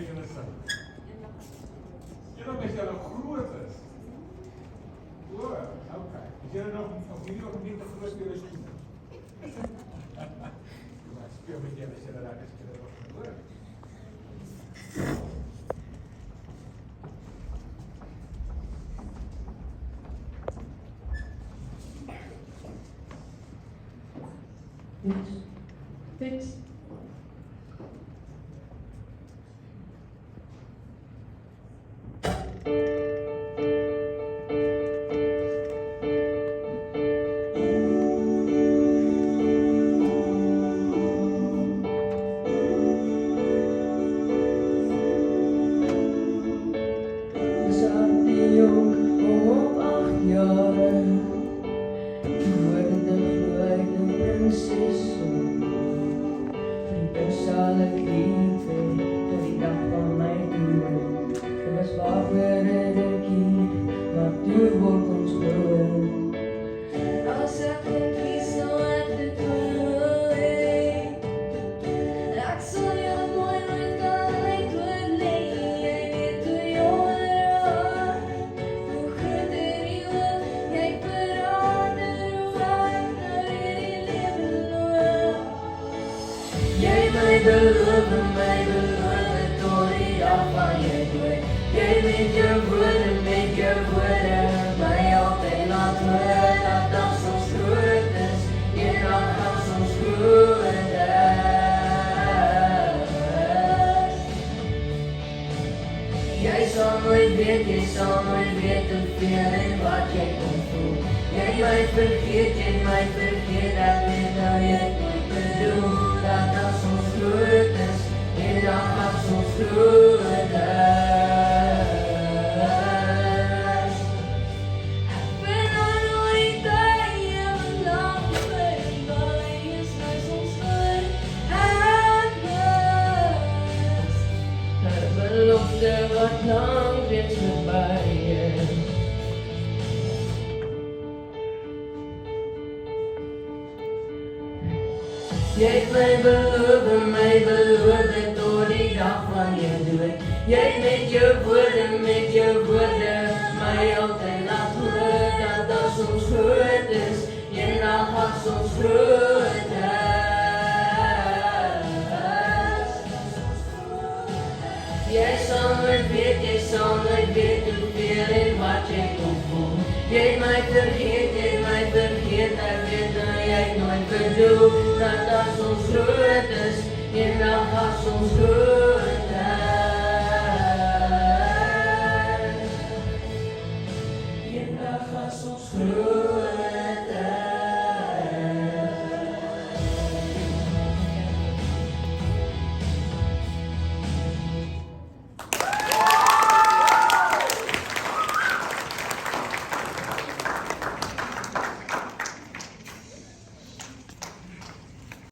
mee julle sing? Julle met julle groot is. O, okay. Is julle nog hierdie ook nie te groot vir julle skoene? Maar speel met julle as julle lekker speel nog hoor. Fix. Jy sal nooit weet hoeveel en wat jy kon voel. Jy my vergeet, ek weet nou jy nooit bedoel. Dat as ons groot is, en dan as ons groot is. Ek ben al nooit by jou lang verby, is nou soms vir anders. 'n belofte wat lang reeds verby is. Jy het my beloof tot die dag van jou dood. Jy het met jou woorde, my altyd laat hoor, dat as ons groot is, eendag as ons groot is. Jy sal nooit weet hoeveel en wat jy kon voel. Jy het my vergeet, ek weet nou jy nooit bedoel. Dat as ons groot is, eendag as ons groot is.